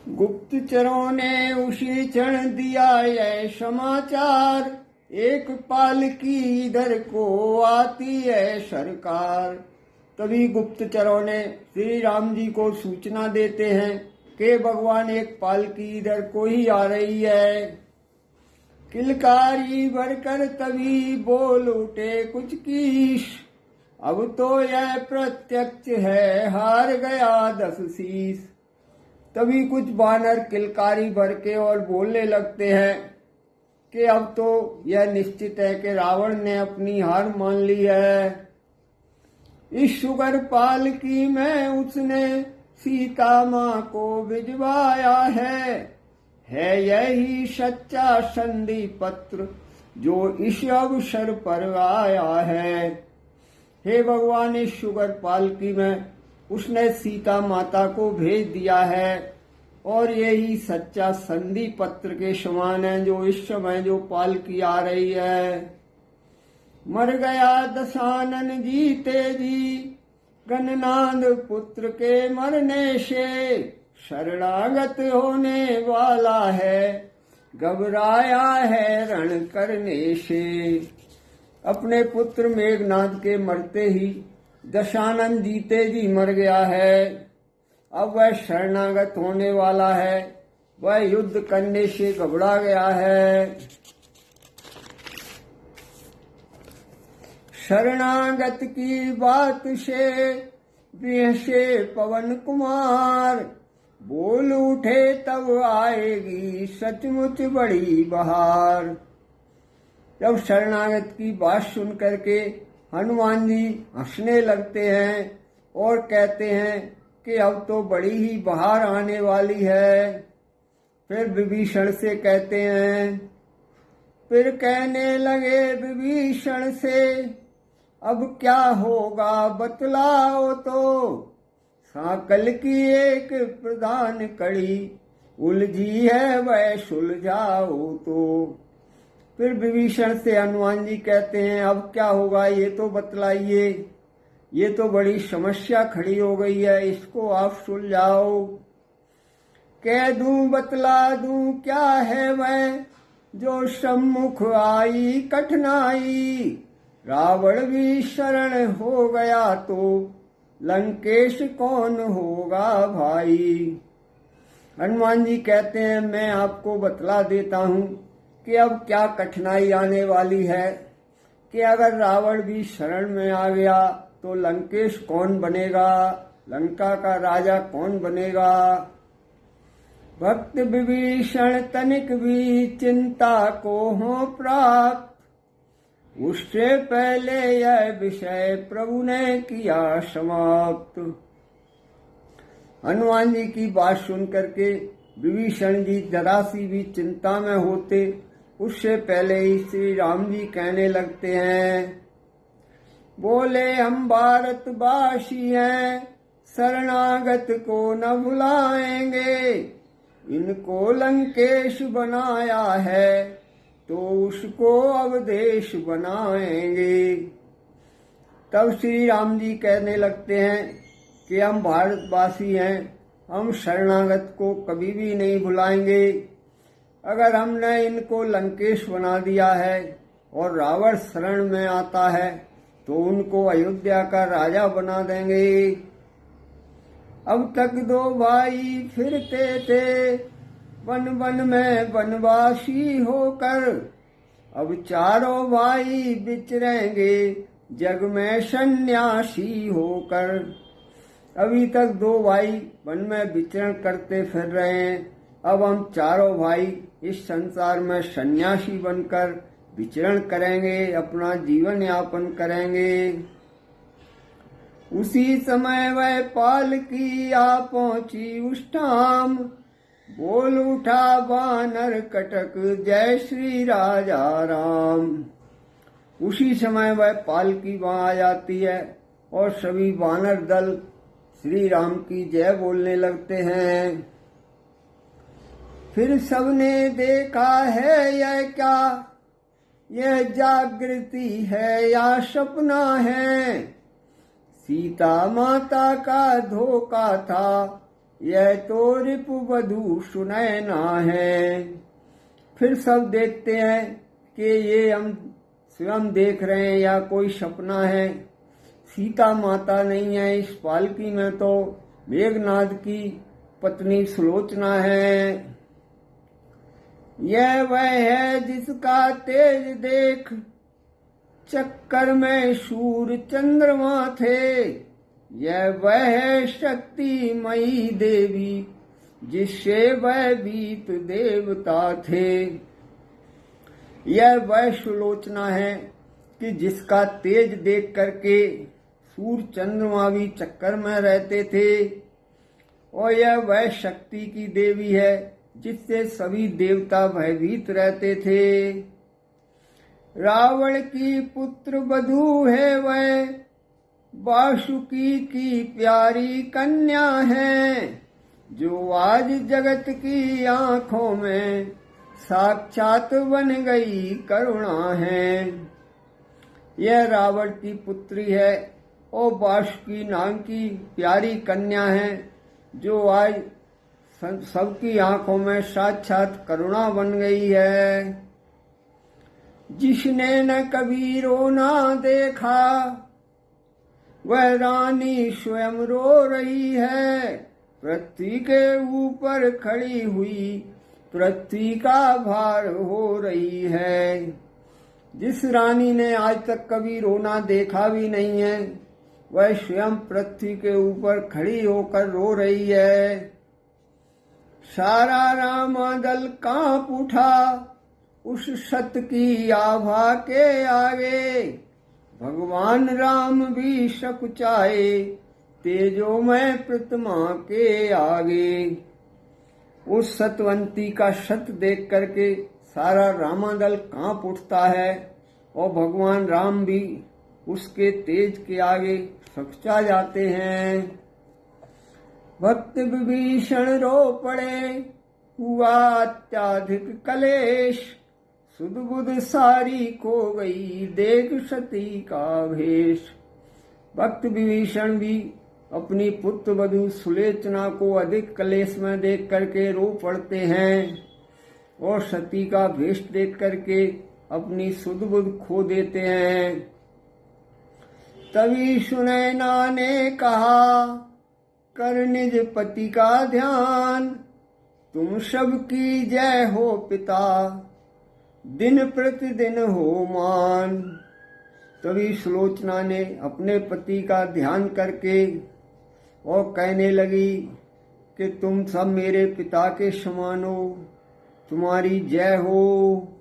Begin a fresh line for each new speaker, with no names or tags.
गुप्तचरों ने उसी क्षण दिया यह समाचार, एक पालकी इधर को आती है सरकार। तभी गुप्तचरों ने श्री राम जी को सूचना देते हैं कि भगवान एक पालकी इधर को ही आ रही है। किलकारी भरकर तभी बोल उठे कुछ कीश, अब तो यह प्रत्यक्ष है हार गया 10 शीश। तभी कुछ बानर किलकारी भर के और बोलने लगते हैं कि अब तो यह निश्चित है कि रावण ने अपनी हार मान ली है। इस सुगर पालकी में उसने सीता माँ को भिजवाया है यही सच्चा संधि पत्र जो इस अवसर पर आया है। हे भगवान, इस सुगर पालकी में उसने सीता माता को भेज दिया है और यही सच्चा संधि पत्र के समान है जो इस समय जो पालकी आ रही है। मर गया दशानन जीते जी, गणनाद पुत्र के मरने से शरणागत होने वाला है, घबराया है रण करने से। अपने पुत्र मेघनाद के मरते ही दशानन जीते जी मर गया है। अब वह शरणागत होने वाला है, वह युद्ध करने से घबरा गया है। शरणागत की बात से बेहसे पवन कुमार, बोल उठे तब आएगी सचमुच बड़ी बहार। जब शरणागत की बात सुन करके हनुमान जी हंसने लगते हैं और कहते हैं कि अब तो बड़ी ही बहार आने वाली है। फिर विभीषण से कहते हैं, फिर कहने लगे विभीषण से, अब क्या होगा बतलाओ तो, साकल की एक प्रधान कड़ी उलझी है वह सुलझाओ तो। फिर विभीषण से हनुमान जी कहते हैं, अब क्या होगा ये तो बतलाइए, ये तो बड़ी समस्या खड़ी हो गई है, इसको आप सुलझाओ। कह दूं बतला दूं क्या है वह जो सम्मुख आई कठिनाई, रावण भी शरण हो गया तो लंकेश कौन होगा भाई। हनुमान जी कहते हैं, मैं आपको बतला देता हूं कि अब क्या कठिनाई आने वाली है कि अगर रावण भी शरण में आ गया तो लंकेश कौन बनेगा, लंका का राजा कौन बनेगा। भक्त विभीषण तनिक भी चिंता को हो प्राप्त, उससे पहले यह विषय प्रभु ने किया समाप्त। हनुमान जी की बात सुन करके विभीषण जी जरा सी भी चिंता में होते उससे पहले ही श्री राम जी कहने लगते हैं, बोले हम भारतवासी हैं, शरणागत को न भुलाएंगे, इनको लंकेश बनाया है तो उसको अवधेश बनाएंगे। तब श्री राम जी कहने लगते हैं कि हम भारतवासी हैं, हम शरणागत को कभी भी नहीं भुलाएंगे। अगर हमने इनको लंकेश बना दिया है और रावण शरण में आता है तो उनको अयोध्या का राजा बना देंगे। अब तक 2 भाई फिरते थे वन वन में वनवासी होकर, अब 4 भाई विचरेंगे जग में सन्यासी होकर। अभी तक 2 भाई वन में विचरण करते फिर रहे हैं, अब हम 4 भाई इस संसार में सन्यासी बनकर विचरण करेंगे, अपना जीवन यापन करेंगे। उसी समय वह पालकी आ पहुंची उस ठाम, बोल उठा बानर कटक जय श्री राजा राम। उसी समय वह पालकी वहां आ जाती है और सभी वानर दल श्री राम की जय बोलने लगते हैं। फिर सबने देखा है यह क्या, यह जागृति है या सपना है, सीता माता का धोखा था यह तो रिपु बधू सुनय ना है। फिर सब देखते हैं कि ये हम स्वयं देख रहे हैं या कोई सपना है। सीता माता नहीं है इस पालकी में, तो मेघनाद की पत्नी सुलोचना है। यह वह है जिसका तेज देख चक्कर में सूर्य चंद्रमा थे। यह वह है शक्तिमयी देवी जिससे वह भीत देवता थे। यह वह सुलोचना है कि जिसका तेज देख करके सूर्य चंद्रमा भी चक्कर में रहते थे। और यह वह शक्ति की देवी है जिससे सभी देवता भयभीत रहते थे। रावण की पुत्र वधू है वह, वासुकी की प्यारी कन्या है, जो आज जगत की आंखों में साक्षात बन गई करुणा है। यह रावण की पुत्री है और वासुकी नाम की प्यारी कन्या है, जो आज सबकी आंखों में साक्षात करुणा बन गई है। जिसने न कभी रोना देखा वह रानी स्वयं रो रही है। पृथ्वी के ऊपर खड़ी हुई पृथ्वी का भार हो रही है। जिस रानी ने आज तक कभी रोना देखा भी नहीं है, वह स्वयं पृथ्वी के ऊपर खड़ी होकर रो रही है। सारा रामादल कांप उठा उस सत की आभा के आगे। भगवान राम भी सकुचाए तेजोमय प्रतिमा के आगे। उस सतवंती का सत देख करके सारा रामादल कांप उठता है और भगवान राम भी उसके तेज के आगे सकुचा जाते हैं। भक्त विभीषण रो पड़े हुआ अत्याधिक कलेश। सुध बुध सारी खो गई देख सती का भेष। भक्त विभीषण भी अपनी पुत्र वधू सुलोचना को अधिक कलेश में देख करके रो पड़ते हैं और सती का भेष देख करके अपनी सुध बुध खो देते हैं। तभी सुनैना ने कहा कर निज पति का ध्यान। तुम सबकी जय हो पिता दिन प्रतिदिन हो मान। तभी सुलोचना ने अपने पति का ध्यान करके और कहने लगी कि तुम सब मेरे पिता के समान हो, तुम्हारी जय हो।